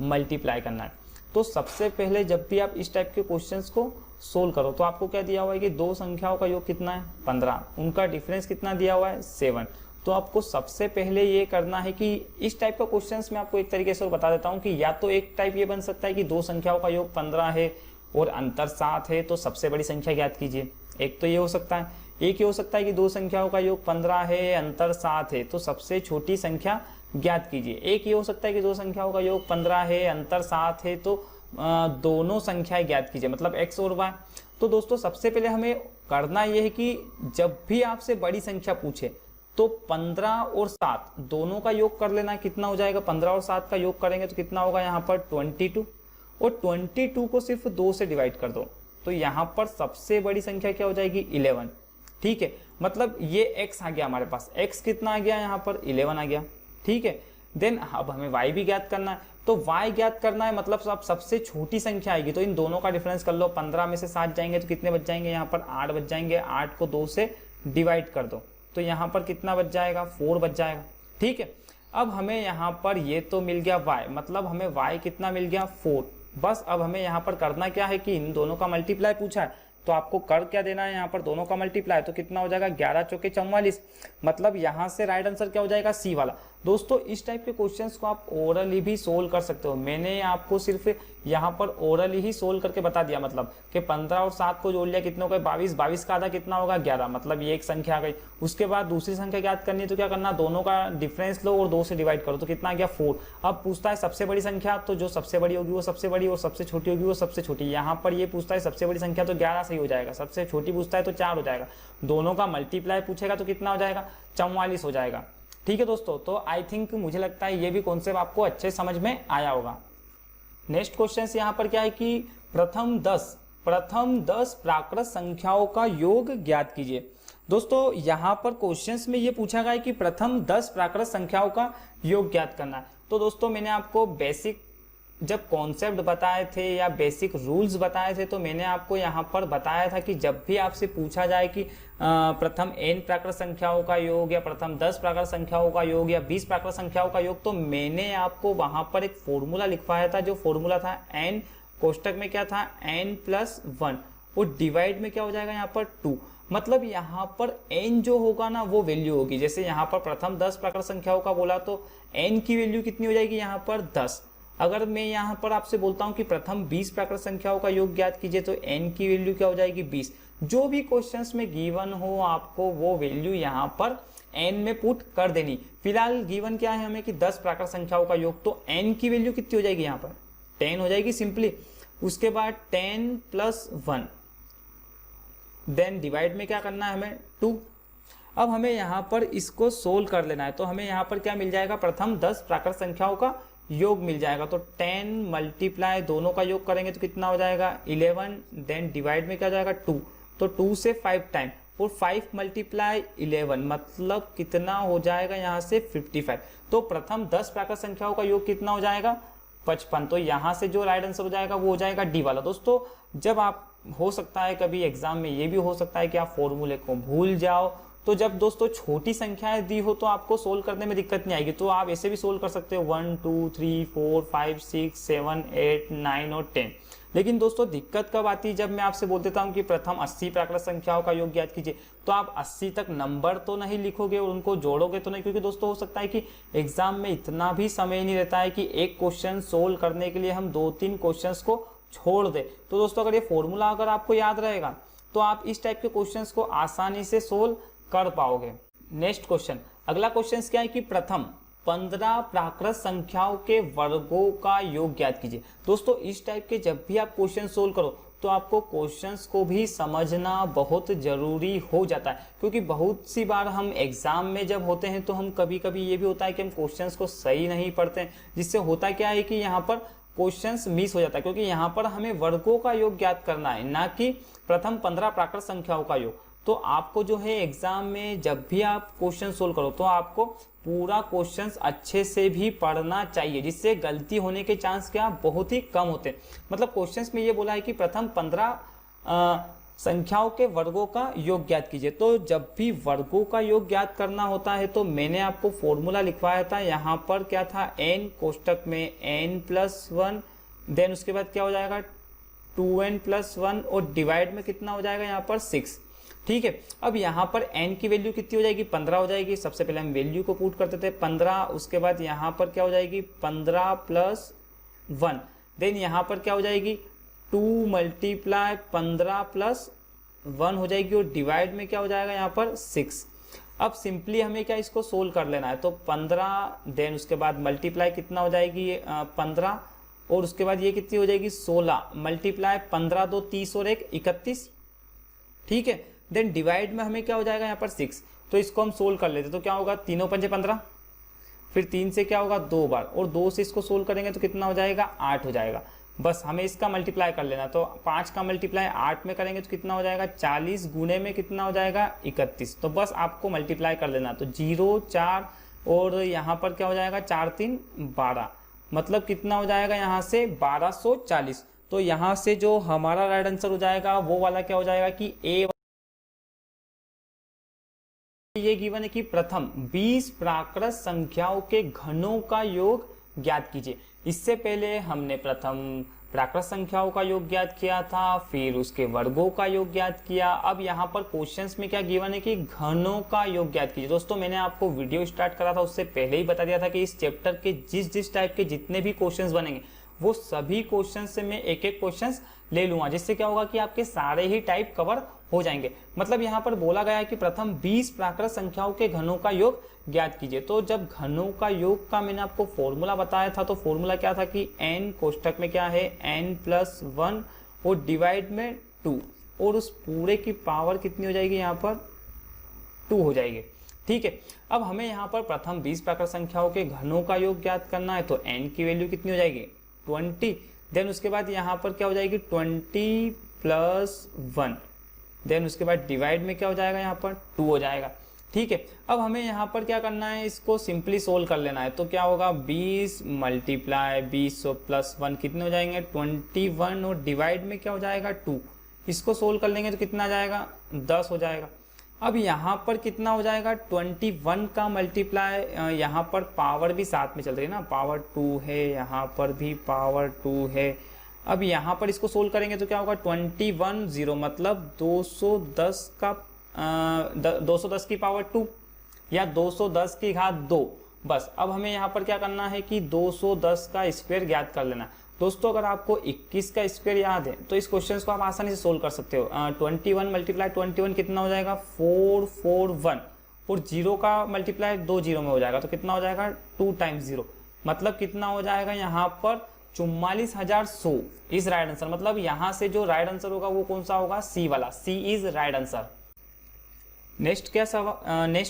मल्टीप्लाई करना है। तो सबसे पहले जब भी आप इस टाइप के क्वेश्चंस को सोल्व करो तो आपको क्या दिया हुआ है कि दो संख्याओं का योग कितना है, 15, उनका डिफरेंस कितना दिया हुआ है, 7। तो आपको सबसे पहले ये करना है कि इस टाइप का क्वेश्चंस मैं आपको एक तरीके से और बता देता हूँ कि या तो एक टाइप ये बन सकता है कि दो संख्याओं का योग 15 है और अंतर 7 है, तो सबसे बड़ी संख्या ज्ञात कीजिए। एक तो ये हो सकता है। एक ये हो सकता है कि दो संख्याओं का योग 15 है, अंतर 7 है, तो सबसे छोटी संख्या ज्ञात कीजिए। एक ये हो सकता है कि दो संख्याओं का योग 15 है, अंतर 7 है, तो दोनों संख्याएं ज्ञात कीजिए, मतलब x और y। तो दोस्तों सबसे पहले हमें करना यह है कि जब भी आपसे बड़ी संख्या पूछे तो 15 और 7 दोनों का योग कर लेना। कितना हो जाएगा, 15 और 7 का योग करेंगे तो कितना होगा यहाँ पर 22, और 22 को सिर्फ 2 से डिवाइड कर दो तो यहाँ पर सबसे बड़ी संख्या क्या हो जाएगी, 11। ठीक है, मतलब ये x आ गया हमारे पास, x कितना आ गया यहाँ पर 11 आ गया। ठीक है, देन अब हमें y भी ज्ञात करना है। तो y ज्ञात करना है मतलब सबसे छोटी संख्या आएगी, तो इन दोनों का डिफरेंस कर लो। 15 में से 7 जाएंगे तो कितने बच जाएंगे, यहाँ पर 8 बच जाएंगे। 8 को 2 से डिवाइड कर दो तो यहाँ पर कितना बच जाएगा, 4 बच जाएगा। ठीक है, अब हमें यहाँ पर ये तो मिल गया y, मतलब हमें y कितना मिल गया, 4। बस अब हमें यहाँ पर करना क्या है कि इन दोनों का मल्टीप्लाई पूछा है तो आपको कर क्या देना है, यहाँ पर दोनों का मल्टीप्लाई, तो कितना हो जाएगा 11 चौके 44, मतलब यहाँ से राइट आंसर क्या हो जाएगा, सी वाला। दोस्तों इस टाइप के क्वेश्चंस को आप ओरली भी सोल्व कर सकते हो। मैंने आपको सिर्फ यहाँ पर ओरली ही सोल्व करके बता दिया, मतलब कि 15 और 7 को जोड़ लिया, कितने हो गए 22, 22 का आधा कितना होगा 11, मतलब ये एक संख्या आ गई। उसके बाद दूसरी संख्या ज्ञात करनी है तो क्या करना, दोनों का डिफरेंस लो और 2 से डिवाइड करो तो कितना आ गया 4। अब पूछता है सबसे बड़ी संख्या, तो जो सबसे बड़ी होगी वो सबसे बड़ी और सबसे छोटी होगी वो सबसे छोटी। यहाँ पर ये पूछता है सबसे बड़ी संख्या तो 11 सही हो जाएगा, सबसे छोटी पूछता है तो 4 हो जाएगा। दोनों का मल्टीप्लाई पूछेगा तो कितना हो जाएगा, 44 हो जाएगा। ठीक है दोस्तों, तो आई थिंक मुझे लगता है ये भी कॉन्सेप्ट आपको अच्छे समझ में आया होगा। नेक्स्ट क्वेश्चन यहाँ पर क्या है कि प्रथम 10 प्राकृत संख्याओं का योग ज्ञात कीजिए। दोस्तों यहाँ पर क्वेश्चंस में ये पूछा गया है कि प्रथम 10 प्राकृत संख्याओं का योग ज्ञात करना है। तो दोस्तों मैंने आपको बेसिक जब कॉन्सेप्ट बताए थे या बेसिक रूल्स बताए थे तो मैंने आपको यहाँ पर बताया था कि जब भी आपसे पूछा जाए कि प्रथम n प्राकृत संख्याओं का योग या प्रथम 10 प्राकृत संख्याओं का योग या 20 प्राकृत संख्याओं का योग, तो मैंने आपको वहाँ पर एक फॉर्मूला लिखवाया था। जो फॉर्मूला था n कोष्टक में क्या था, n+1, और डिवाइड में क्या हो जाएगा यहाँ पर 2। मतलब यहाँ पर n जो होगा ना वो वैल्यू होगी। जैसे यहाँ पर प्रथम 10 प्राकृत संख्याओं का बोला तो n की वैल्यू कितनी हो जाएगी यहाँ पर 10। अगर मैं यहाँ पर आपसे बोलता हूँ कि प्रथम 20 प्राकृत संख्याओं का योग ज्ञात कीजिए तो n की वैल्यू क्या हो जाएगी 20। जो भी क्वेश्चंस में गिवन हो आपको वो वैल्यू यहाँ पर n में पुट कर देनी। फिलहाल गिवन क्या है हमें कि 10 प्राकृत संख्याओं का योग, तो n की वैल्यू कितनी हो जाएगी यहाँ पर 10 हो जाएगी सिंपली। उसके बाद 10 प्लस 1, देन डिवाइड में क्या करना है हमें 2। अब हमें यहाँ पर इसको सोल्व कर लेना है, तो हमें यहाँ पर क्या मिल जाएगा, प्रथम 10 प्राकृत संख्याओं का योग मिल जाएगा। तो 10 मल्टीप्लाई दोनों का योग करेंगे तो कितना हो जाएगा 11, देन डिवाइड में क्या हो जाएगा 2, तो 2 से 5 टाइम, और 5 मल्टीप्लाई 11 मतलब कितना हो जाएगा यहाँ से 55। तो प्रथम 10 प्राकृत संख्याओं का योग कितना हो जाएगा 55। तो यहाँ से जो राइट आंसर हो जाएगा वो हो जाएगा डी वाला। दोस्तों जब आप, हो सकता है कभी एग्जाम में ये भी हो सकता है कि आप फॉर्मूले को भूल जाओ, तो जब दोस्तों छोटी संख्याएं दी हो तो आपको सोल्व करने में दिक्कत नहीं आएगी, तो आप ऐसे भी सोल्व कर सकते हो 1 2 3 4 5 6 7 8 9 और 10। लेकिन दोस्तों दिक्कत कब आती है, जब मैं आपसे बोल देता हूं कि प्रथम 80 प्राकृत संख्याओं का योग ज्ञात कीजिए, तो आप 80 तक नंबर तो नहीं लिखोगे और उनको जोड़ोगे तो नहीं, क्योंकि दोस्तों हो सकता है कि एग्जाम में इतना भी समय नहीं रहता है कि एक क्वेश्चन सोल्व करने के लिए हम 2-3 क्वेश्चंस को छोड़ दे। तो दोस्तों अगर ये फॉर्मूला अगर आपको याद रहेगा तो आप इस टाइप के क्वेश्चंस को आसानी से सोल्व कर पाओगे। नेक्स्ट क्वेश्चन, अगला क्वेश्चन क्या है कि प्रथम 15 प्राकृत संख्याओं के वर्गों का योग ज्ञात कीजिए। दोस्तों इस टाइप के जब भी आप क्वेश्चन सोल्व करो तो आपको क्वेश्चंस को भी समझना बहुत जरूरी हो जाता है, क्योंकि बहुत सी बार हम एग्जाम में जब होते हैं तो हम कभी कभी ये भी होता है कि हम क्वेश्चंस को सही नहीं पढ़ते हैं, जिससे होता क्या है कि यहाँ पर क्वेश्चंस मिस हो जाता है, क्योंकि यहाँ पर हमें वर्गों का योग ज्ञात करना है, ना कि प्रथम 15 प्राकृत संख्याओं का योग। तो आपको जो है एग्जाम में जब भी आप क्वेश्चन सोल्व करो तो आपको पूरा क्वेश्चंस अच्छे से भी पढ़ना चाहिए, जिससे गलती होने के चांस क्या बहुत ही कम होते हैं। मतलब क्वेश्चंस में ये बोला है कि प्रथम 15 संख्याओं के वर्गों का योग ज्ञात कीजिए। तो जब भी वर्गों का योग ज्ञात करना होता है तो मैंने आपको फॉर्मूला लिखवाया था, यहाँ पर क्या था n कोष्टक में n+1, देन उसके बाद क्या हो जाएगा 2n+1 और डिवाइड में कितना हो जाएगा यहाँ पर 6। ठीक है, अब यहाँ पर n की वैल्यू कितनी हो जाएगी 15 हो जाएगी। सबसे पहले हम वैल्यू को पुट करते थे 15, उसके बाद यहाँ पर क्या हो जाएगी 15+1, देन यहाँ पर क्या हो जाएगी 2 मल्टीप्लाई 15+1 हो जाएगी, और डिवाइड में क्या हो जाएगा यहाँ पर 6। अब सिंपली हमें क्या इसको सोल्व कर लेना है, तो 15 देन उसके बाद मल्टीप्लाई कितना हो जाएगी 15, और उसके बाद ये कितनी हो जाएगी 16 मल्टीप्लाई 15 2 30 और 1 31। ठीक है, देन डिवाइड में हमें क्या हो जाएगा यहाँ पर 6। तो इसको हम सोल्व कर लेते, तो क्या होगा 3 पंजे 15, फिर 3 से क्या होगा 2 बार, और 2 से इसको सोल्व करेंगे तो कितना हो जाएगा 8 हो जाएगा। बस हमें इसका मल्टीप्लाई कर लेना, तो 5 का मल्टीप्लाई 8 में करेंगे तो कितना हो जाएगा 40 गुणे में कितना हो जाएगा 31। तो बस आपको मल्टीप्लाई कर लेना, तो 0 4 और यहाँ पर क्या हो जाएगा 4 3 12, मतलब कितना हो जाएगा यहाँ से 1240। तो यहाँ से जो हमारा राइट आंसर हो जाएगा वो वाला क्या हो जाएगा कि ए। ये गिवन है कि प्रथम 20 प्राकृत संख्याओं के घनों का योग ज्ञात कीजिए। इससे पहले हमने प्रथम प्राकृत संख्याओं का योग ज्ञात किया था, फिर उसके वर्गों का योग ज्ञात किया। अब यहाँ पर क्वेश्चंस में क्या गिवन है कि घनों का योग ज्ञात कीजिए। दोस्तों मैंने आपको वीडियो स्टार्ट करा था उससे पहले ही बता दिया था कि इस चैप्टर के जिस टाइप के जितने भी क्वेश्चंस बनेंगे वो सभी क्वेश्चन से मैं एक एक क्वेश्चन ले लूंगा, जिससे क्या होगा कि आपके सारे ही टाइप कवर हो जाएंगे। मतलब यहाँ पर बोला गया है कि प्रथम 20 प्राकृत संख्याओं के घनों का योग ज्ञात कीजिए। तो जब घनों का योग का मैंने आपको फॉर्मूला बताया था, तो फॉर्मूला क्या था कि n कोष्टक में क्या है n+1 और डिवाइड में 2, और उस पूरे की पावर कितनी हो जाएगी यहाँ पर 2 हो जाएगी। ठीक है, अब हमें यहाँ पर प्रथम 20 प्राकृत संख्याओं के घनों का योग ज्ञात करना है, तो n की वैल्यू कितनी हो जाएगी 20, देन उसके बाद यहाँ पर क्या हो जाएगी 20+1, देन उसके बाद डिवाइड में क्या हो जाएगा यहाँ पर 2 हो जाएगा। ठीक है, अब हमें यहाँ पर क्या करना है, इसको सिंपली सोल्व कर लेना है। तो क्या होगा 20 मल्टीप्लाई 20 प्लस 1 कितने हो जाएंगे 21, और डिवाइड में क्या हो जाएगा 2। इसको सोल्व कर लेंगे तो कितना आ जाएगा 10 हो जाएगा। अब यहाँ पर कितना हो जाएगा 21 का मल्टीप्लाई, यहाँ पर पावर भी साथ में चल रही है ना, पावर 2 है, यहाँ पर भी पावर 2 है, अब यहाँ पर इसको सोल्व करेंगे तो क्या होगा 21 मतलब 210 का 210 की पावर 2 या 210 की घात 2। बस अब हमें यहाँ पर क्या करना है कि 210 का स्क्वायर ज्ञात कर लेना। दोस्तों अगर आपको 21 का स्क्वायर याद है तो इस क्वेश्चन को आप आसानी से सोल्व कर सकते हो। 21 मल्टीप्लाई 21 कितना हो जाएगा 441 और 0 का मल्टीप्लाई 2 0 में हो जाएगा तो कितना हो जाएगा 2 टाइम्स 0 मतलब कितना हो जाएगा यहाँ पर 44,100 इज राइट आंसर। मतलब यहाँ से जो राइट आंसर होगा वो कौन सा होगा सी वाला, C is right answer. Next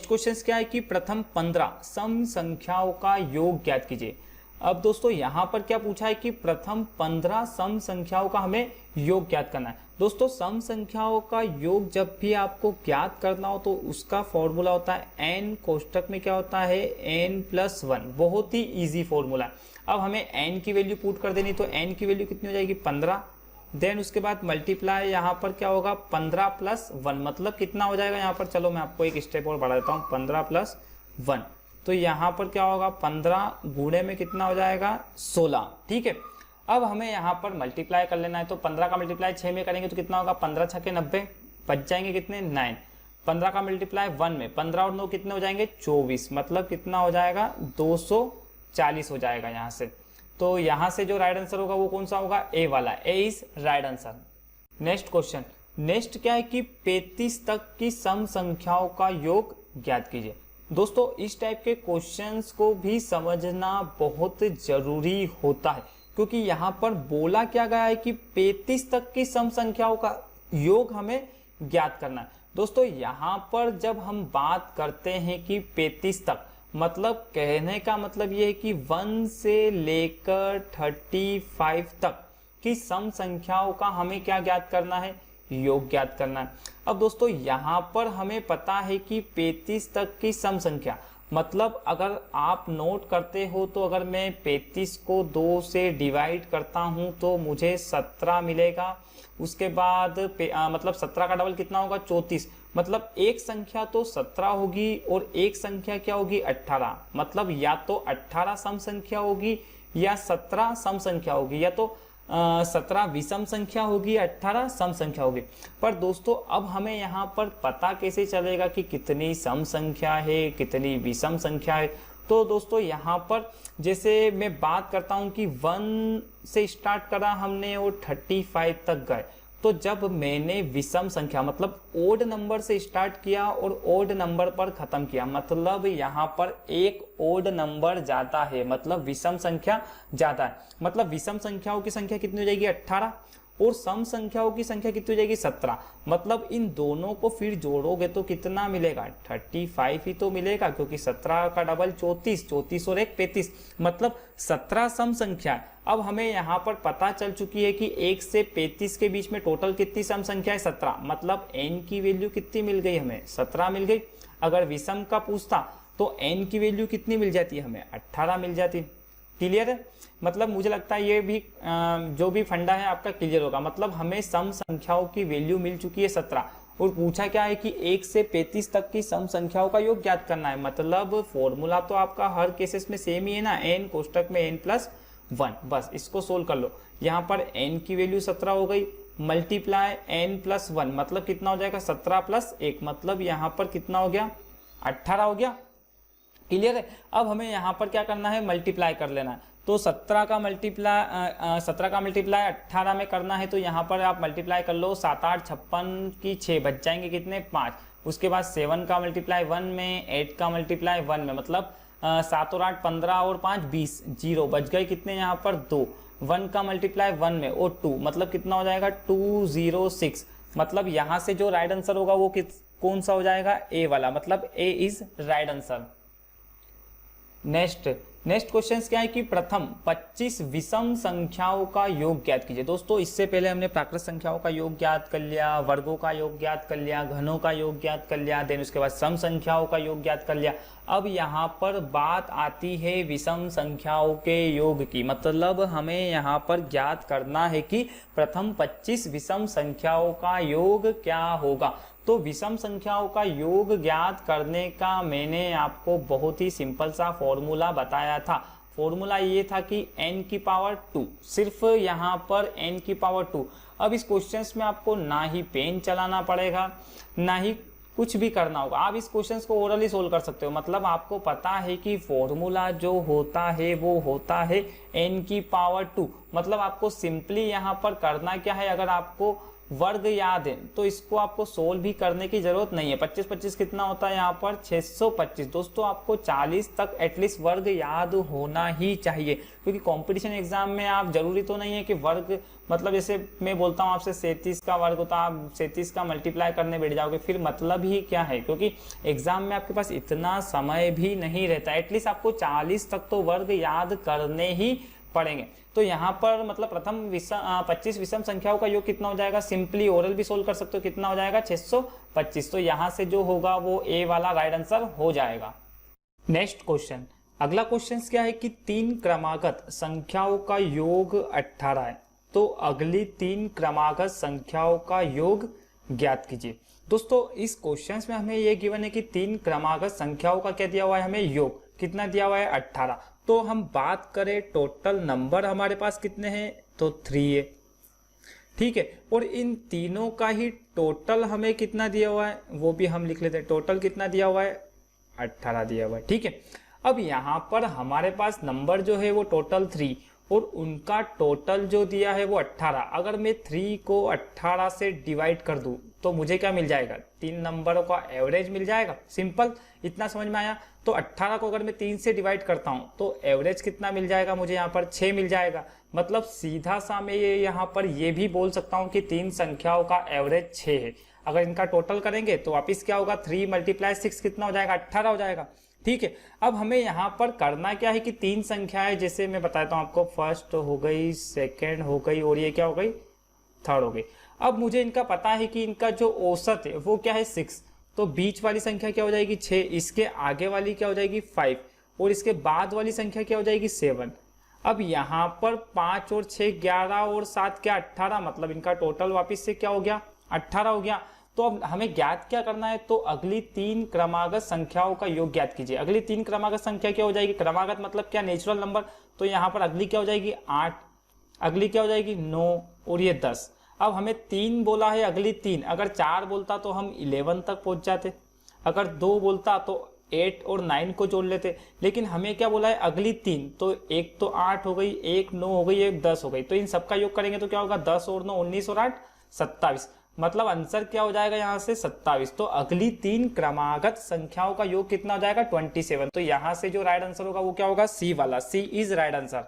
question क्या है कि प्रथम 15 सम संख्याओं का योग ज्ञात कीजिए। अब दोस्तों यहाँ पर क्या पूछा है कि प्रथम 15 सम संख्याओं का हमें योग ज्ञात करना है। दोस्तों सम संख्याओं का योग जब भी आपको ज्ञात करना हो तो उसका फॉर्मूला होता है n कोष्टक में क्या होता है n+1। बहुत ही इजी फॉर्मूला है। अब हमें n की वैल्यू पुट कर देनी तो n की वैल्यू कितनी हो जाएगी 15। देन उसके बाद मल्टीप्लाई यहाँ पर क्या होगा 15+1 मतलब कितना हो जाएगा यहाँ पर, चलो मैं आपको एक स्टेप और बढ़ा देता हूँ 15+1 तो यहाँ पर क्या होगा 15 गुणे में कितना हो जाएगा 16। ठीक है, अब हमें यहाँ पर मल्टीप्लाई कर लेना है तो 15 का मल्टीप्लाई 6 में करेंगे तो कितना होगा 15 छके 90 बच जाएंगे कितने 9। 15 का मल्टीप्लाई 1 में 15 और 9 कितने हो जाएंगे 24 मतलब कितना हो जाएगा 240 हो जाएगा यहाँ से। तो यहाँ से जो राइट आंसर होगा वो कौन सा होगा ए वाला, A is right answer. Next question, next क्या है कि 35 तक की सम संख्याओं का योग ज्ञात कीजिए। दोस्तों इस टाइप के क्वेश्चंस को भी समझना बहुत जरूरी होता है क्योंकि यहाँ पर बोला क्या गया है कि 35 तक की सम संख्याओं का योग हमें ज्ञात करना है। दोस्तों यहाँ पर जब हम बात करते हैं कि 35 तक मतलब कहने का मतलब ये है कि 1 से लेकर 35 तक की सम संख्याओं का हमें क्या ज्ञात करना है, योग ज्ञात करना है। अब दोस्तों यहाँ पर हमें पता है कि 35 तक की सम संख्या मतलब अगर आप नोट करते हो तो अगर मैं 35 को 2 से डिवाइड करता हूँ तो मुझे 17 मिलेगा। उसके बाद मतलब 17 का डबल कितना होगा 34 मतलब एक संख्या तो 17 होगी और एक संख्या क्या होगी 18 मतलब या तो 18 सम संख्या होगी या 17 सम संख्या होगी या तो 17 विषम संख्या होगी 18 सम संख्या होगी। पर दोस्तों अब हमें यहाँ पर पता कैसे चलेगा कि कितनी सम संख्या है कितनी विषम संख्या है। तो दोस्तों यहाँ पर जैसे मैं बात करता हूँ कि 1 से स्टार्ट करा हमने और 35 तक गए तो जब मैंने विषम संख्या मतलब ओड नंबर से स्टार्ट किया और ओड नंबर पर खत्म किया मतलब यहाँ पर एक ओड नंबर जाता है मतलब विषम संख्या जाता है। मतलब विषम संख्याओं की संख्या कितनी हो जाएगी 18 और सम संख्याओं की संख्या कितनी हो जाएगी 17। मतलब इन दोनों को फिर जोड़ोगे तो कितना मिलेगा 35 ही तो मिलेगा क्योंकि 17 का डबल 34 और एक 35 मतलब 17 सम संख्या है। अब हमें यहाँ पर पता चल चुकी है कि 1 से 35 के बीच में टोटल कितनी सम संख्या है 17 मतलब n की वैल्यू कितनी मिल गई हमें 17 मिल गई। अगर विषम का पूछता तो n की वैल्यू कितनी मिल जाती है हमें 18 मिल जाती। क्लियर है, मतलब मुझे लगता है ये भी जो भी फंडा है आपका क्लियर होगा। मतलब हमें सम संख्याओं की वैल्यू मिल चुकी है 17 और पूछा क्या है कि 1 से 35 तक की सम संख्याओं का योग ज्ञात करना है। मतलब फॉर्मूला तो आपका हर केसेस में सेम ही है ना, n कोष्टक में n+1। बस इसको सोल्व कर लो। यहाँ पर n की वैल्यू 17 हो गई मल्टीप्लाई n+1 मतलब कितना हो जाएगा 17+1 मतलब यहाँ पर कितना हो गया 18 हो गया। क्लियर है, अब हमें यहाँ पर क्या करना है मल्टीप्लाई कर लेना है। तो 17 का मल्टीप्लाई 18 में करना है तो यहाँ पर आप मल्टीप्लाई कर लो 7 8 56 की 6 बच जाएंगे कितने 5। उसके बाद 7 का मल्टीप्लाई 1 में 8 का मल्टीप्लाई 1 में मतलब 7 और 8 15 और 5 20 0 बच गए कितने यहाँ पर 2। 1 का मल्टीप्लाई 1 में और 2 मतलब कितना हो जाएगा 206। मतलब यहाँ से जो राइट आंसर होगा वो कौन सा हो जाएगा ए वाला मतलब A is right answer. Next question क्या है कि प्रथम 25 विषम संख्याओं का योग ज्ञात कीजिए। दोस्तों इससे पहले हमने प्राकृत संख्याओं का योग ज्ञात कर लिया, वर्गों का योग ज्ञात कर लिया, घनों का योग ज्ञात कर लिया, देन उसके बाद सम संख्याओं का योग ज्ञात कर लिया। अब यहाँ पर बात आती है विषम संख्याओं के योग की। मतलब हमें यहाँ पर ज्ञात करना है कि प्रथम 25 विषम संख्याओं का योग क्या होगा। तो विषम संख्याओं का योग ज्ञात करने का मैंने आपको बहुत ही सिंपल सा फॉर्मूला बताया था। फॉर्मूला ये था कि n की पावर 2, सिर्फ यहाँ पर n की पावर 2। अब इस क्वेश्चंस में आपको ना ही पेन चलाना पड़ेगा, ना ही कुछ भी करना होगा, आप इस क्वेश्चंस को ओरली सोल्व कर सकते हो। मतलब आपको पता है कि फॉर्मूला जो होता है वो होता है n की पावर 2। मतलब आपको सिंपली यहाँ पर करना क्या है, अगर आपको वर्ग याद है तो इसको आपको सोल्व भी करने की जरूरत नहीं है। 25 25 कितना होता है यहाँ पर 625। दोस्तों आपको 40 तक एटलीस्ट वर्ग याद होना ही चाहिए, क्योंकि कंपटीशन एग्जाम में आप जरूरी तो नहीं है कि वर्ग, मतलब जैसे मैं बोलता हूँ आपसे 37 का वर्ग होता है, आप 37 का मल्टीप्लाई करने बैठ जाओगे, फिर मतलब ही क्या है, क्योंकि एग्जाम में आपके पास इतना समय भी नहीं रहता। एटलीस्ट आपको 40 तक तो वर्ग याद करने ही पड़ेंगे। तो यहाँ पर मतलब प्रथम 25 विषम संख्याओं का योग कितना हो जाएगा, सिंपली ओरल भी सोल्व कर सकते हो, कितना हो जाएगा 625। तो यहाँ से जो होगा वो ए वाला राइट आंसर हो जाएगा। नेक्स्ट क्वेश्चन, अगला क्वेश्चन क्या है कि 3 क्रमागत संख्याओं का योग 18 है, तो अगली 3 क्रमागत संख्याओं का योग ज्ञात कीजिए। दोस्तों इस क्वेश्चन में हमें ये गिवन है कि 3 क्रमागत संख्याओं का क्या दिया हुआ है, हमें योग कितना दिया हुआ है 18। तो हम बात करें टोटल नंबर हमारे पास कितने हैं, तो 3 है, ठीक है। और इन तीनों का ही टोटल हमें कितना दिया हुआ है वो भी हम लिख लेते हैं। टोटल कितना दिया हुआ है 18 दिया हुआ है, ठीक है। अब यहाँ पर हमारे पास नंबर जो है वो टोटल 3 और उनका टोटल जो दिया है वो 18। अगर मैं 3 को 18 से डिवाइड कर दूं तो मुझे क्या मिल जाएगा, 3 नंबरों का एवरेज मिल जाएगा। सिंपल, इतना समझ में आया। तो 18 को अगर मैं 3 से डिवाइड करता हूं तो एवरेज कितना मिल जाएगा, मुझे यहाँ पर 6 मिल जाएगा। मतलब सीधा सा मैं ये यहाँ पर ये भी बोल सकता हूँ कि 3 संख्याओं का एवरेज 6 है। अगर इनका टोटल करेंगे तो वापिस क्या होगा, 3 × 6 कितना हो जाएगा, 18 हो जाएगा, ठीक है। अब हमें यहाँ पर करना क्या है कि 3 संख्याएं, जैसे मैं बताता हूँ आपको, फर्स्ट हो गई, सेकेंड हो गई और ये क्या हो गई, थर्ड हो गई। अब मुझे इनका पता है कि इनका जो औसत है वो क्या है 6, तो बीच वाली संख्या क्या हो जाएगी 6, इसके आगे वाली क्या हो जाएगी 5 और इसके बाद वाली संख्या क्या हो जाएगी 7। अब यहाँ पर 5 और 6 11 और 7 क्या 18, मतलब इनका टोटल वापिस से क्या हो गया 18 हो गया। तो अब हमें ज्ञात क्या करना है, तो अगली 3 क्रमागत संख्याओं का योग ज्ञात कीजिए। अगली 3 क्रमागत संख्या क्या हो जाएगी, क्रमागत मतलब क्या, नेचुरल नंबर। तो यहाँ पर अगली क्या हो जाएगी 8, अगली क्या हो जाएगी 9 और ये 10। अब हमें 3 बोला है, अगली 3, अगर 4 बोलता तो हम 11 तक पहुंच जाते, अगर 2 बोलता तो 8 और 9 को जोड़ लेते। लेकिन हमें क्या बोला है अगली 3, तो एक तो 8 हो गई, एक 9 हो गई, एक 10 हो गई। तो इन सबका योग करेंगे तो क्या होगा, 10 और 9 19 और 8 27। मतलब आंसर क्या हो जाएगा यहाँ से 27। तो अगली 3 क्रमागत संख्याओं का योग कितना हो जाएगा 27। तो यहाँ से जो राइट आंसर होगा वो क्या होगा, सी वाला, C is right answer.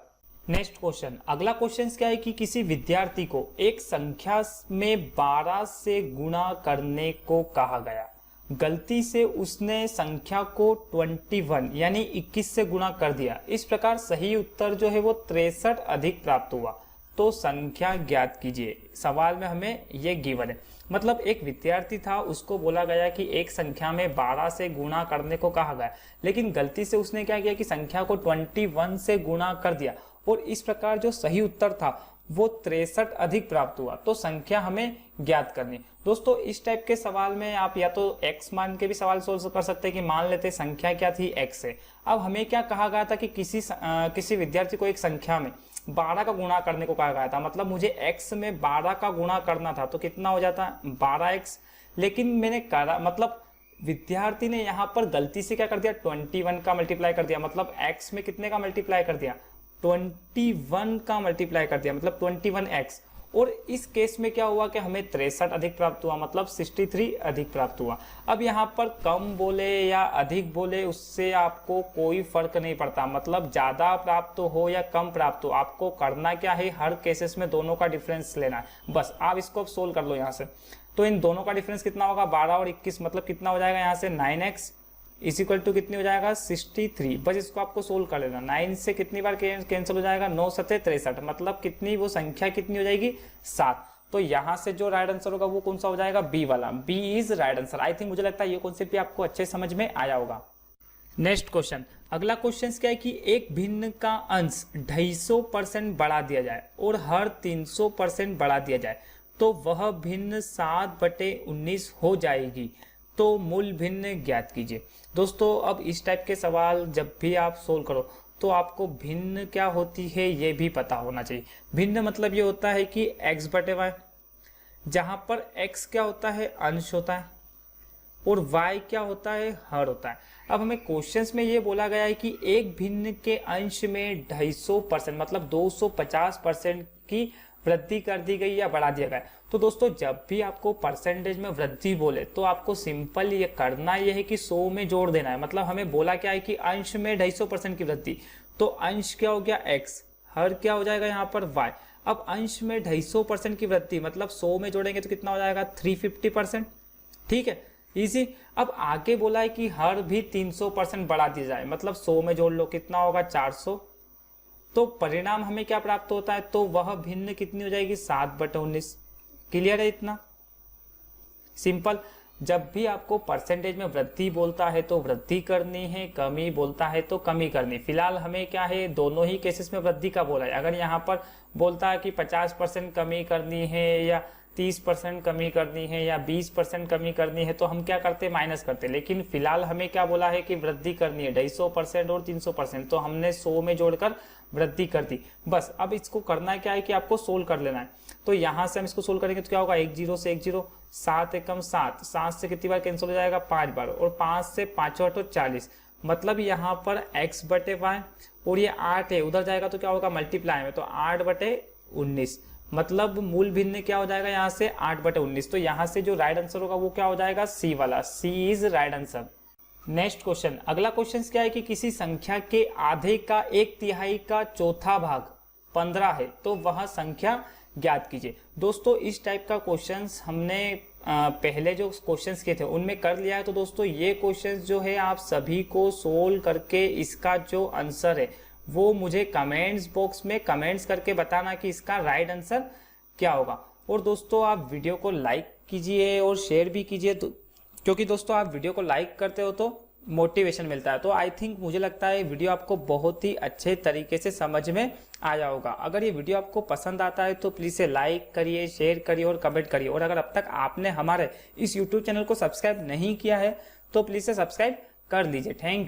Next question, अगला क्वेश्चन क्या है कि किसी विद्यार्थी को एक संख्या में 12 से गुणा करने को कहा गया, गलती से उसने संख्या को 21 यानी 21 से गुणा कर दिया। इस प्रकार सही उत्तर जो है वो 63 अधिक प्राप्त हुआ, तो संख्या ज्ञात कीजिए। सवाल में हमें ये गिवन है, मतलब एक विद्यार्थी था, उसको बोला गया कि एक संख्या में 12 से गुणा करने को कहा गया, लेकिन गलती से उसने क्या किया कि संख्या को 21 से गुणा कर दिया और इस प्रकार जो सही उत्तर था वो 63 अधिक प्राप्त हुआ। तो संख्या हमें ज्ञात करनी। दोस्तों इस टाइप के सवाल में आप या तो x मान के भी सवाल सोल्व कर सकते हैं कि मान लेते संख्या क्या थी x है। अब हमें क्या कहा गया था कि किसी विद्यार्थी को एक संख्या में 12 का गुणा करने को कहा गया था, मतलब मुझे x में 12 का गुणा करना था, तो कितना हो जाता 12x। लेकिन मैंने करा, मतलब विद्यार्थी ने यहाँ पर गलती से क्या कर दिया 21 का मल्टीप्लाई कर दिया, मतलब x में कितने का मल्टीप्लाई कर दिया 21 का मल्टीप्लाई कर दिया, मतलब 21x। और इस केस में क्या हुआ कि हमें 63 अधिक प्राप्त हुआ, मतलब 63 अधिक प्राप्त हुआ। अब यहाँ पर कम बोले या अधिक बोले उससे आपको कोई फर्क नहीं पड़ता, मतलब ज़्यादा प्राप्त हो या कम प्राप्त हो, आपको करना क्या है हर केसेस में दोनों का डिफरेंस लेना है। बस आप इसको अब सोल्व कर लो यहाँ से। तो इन दोनों का डिफरेंस कितना होगा 12 और 21, मतलब कितना हो जाएगा यहाँ से 9x इज इक्वल टू कितनी हो जाएगा 63। बस इसको आपको सोल्व कर लेना। 9 से कितनी बार कैंसिल हो जाएगा 9 7 63, मतलब कितनी वो संख्या कितनी हो जाएगी 7। तो यहाँ से जो राइट आंसर होगा वो कौन सा हो जाएगा बी वाला, B is right answer. I think मुझे लगता है ये कॉन्सेप्ट भी आपको अच्छे समझ में आया होगा। नेक्स्ट क्वेश्चन, अगला क्वेश्चन क्या है कि एक भिन्न का अंश 250% बढ़ा दिया जाए और हर 300% बढ़ा दिया जाए तो वह भिन्न 7/19 हो जाएगी। तो मूल भिन्न ज्ञात कीजिए। दोस्तों अब इस टाइप के सवाल जब भी आप सोल्व करो तो आपको भिन्न क्या होती है ये भी पता होना चाहिए। भिन्न मतलब ये होता है कि x बटे वाई, जहाँ पर x क्या होता है, अंश होता है, और y क्या होता है, हर होता है। अब हमें क्वेश्चंस में ये बोला गया है कि एक भिन्न के अंश में 250% मतलब 250% की वृद्धि कर दी गई या बढ़ा दिया गया। तो दोस्तों जब भी आपको परसेंटेज में वृद्धि बोले तो आपको सिंपल ये करना ये है कि 100 में जोड़ देना है। मतलब हमें बोला क्या है कि अंश में 250% की वृद्धि, तो अंश क्या हो गया x, हर क्या हो जाएगा यहाँ पर y। अब अंश में 250% की वृद्धि मतलब 100 में जोड़ेंगे तो कितना हो जाएगा, 350%। ठीक है, इजी। अब आगे बोला है कि हर भी 300% बढ़ा दी जाए, मतलब 100 में जोड़ लो कितना होगा, 400। तो परिणाम हमें क्या प्राप्त होता है, तो वह भिन्न कितनी हो जाएगी, 7/19। क्लियर है इतना सिंपल। जब भी आपको परसेंटेज में वृद्धि बोलता है तो वृद्धि करनी है, कमी बोलता है तो कमी करनी। फिलहाल हमें क्या है, दोनों ही केसेस में वृद्धि का बोला है। अगर यहाँ पर बोलता है कि 50% कमी करनी है या 30% कमी करनी है या 20% कमी करनी है तो हम क्या करते, माइनस करते। लेकिन फिलहाल हमें क्या बोला है कि वृद्धि करनी है 250% और 300%, तो हमने 100 में जोड़कर वृद्धि कर दी। बस अब इसको करना क्या है कि आपको सोल्व कर लेना है। तो यहाँ से हम इसको सोल्व करेंगे तो क्या होगा, 1 0 से 1 0, 7 एकम 7, 7 से कितनी बार कैंसिल हो जाएगा, 5 बार, और 5 से 5 8 40। मतलब यहाँ पर x बटे वाई और ये 8 है, उधर जाएगा तो क्या होगा, मल्टीप्लाई में, तो 8/19। मतलब मूल भिन्न क्या हो जाएगा यहाँ से, 8/19। तो यहाँ से जो राइट आंसर होगा वो क्या हो जाएगा, सी वाला, C is right answer. Next question, अगला क्वेश्चन क्या है कि किसी संख्या के आधे का 1/3 का चौथा भाग 15 है तो वह संख्या ज्ञात कीजिए। दोस्तों इस टाइप का क्वेश्चंस हमने पहले जो क्वेश्चंस किए थे उनमें कर लिया है। तो दोस्तों ये क्वेश्चंस जो है आप सभी को सोल्व करके इसका जो आंसर है वो मुझे कमेंट्स बॉक्स में कमेंट्स करके बताना कि इसका राइट आंसर क्या होगा। और दोस्तों आप वीडियो को लाइक कीजिए और शेयर भी कीजिए, तो क्योंकि दोस्तों आप वीडियो को लाइक करते हो तो मोटिवेशन मिलता है। तो आई थिंक मुझे लगता है वीडियो आपको बहुत ही अच्छे तरीके से समझ में आया होगा। अगर ये वीडियो आपको पसंद आता है तो प्लीज़ से लाइक करिए, शेयर करिए और कमेंट करिए। और अगर अब तक आपने हमारे इस यूट्यूब चैनल को सब्सक्राइब नहीं किया है तो प्लीज़ से सब्सक्राइब कर लीजिए। Thank you.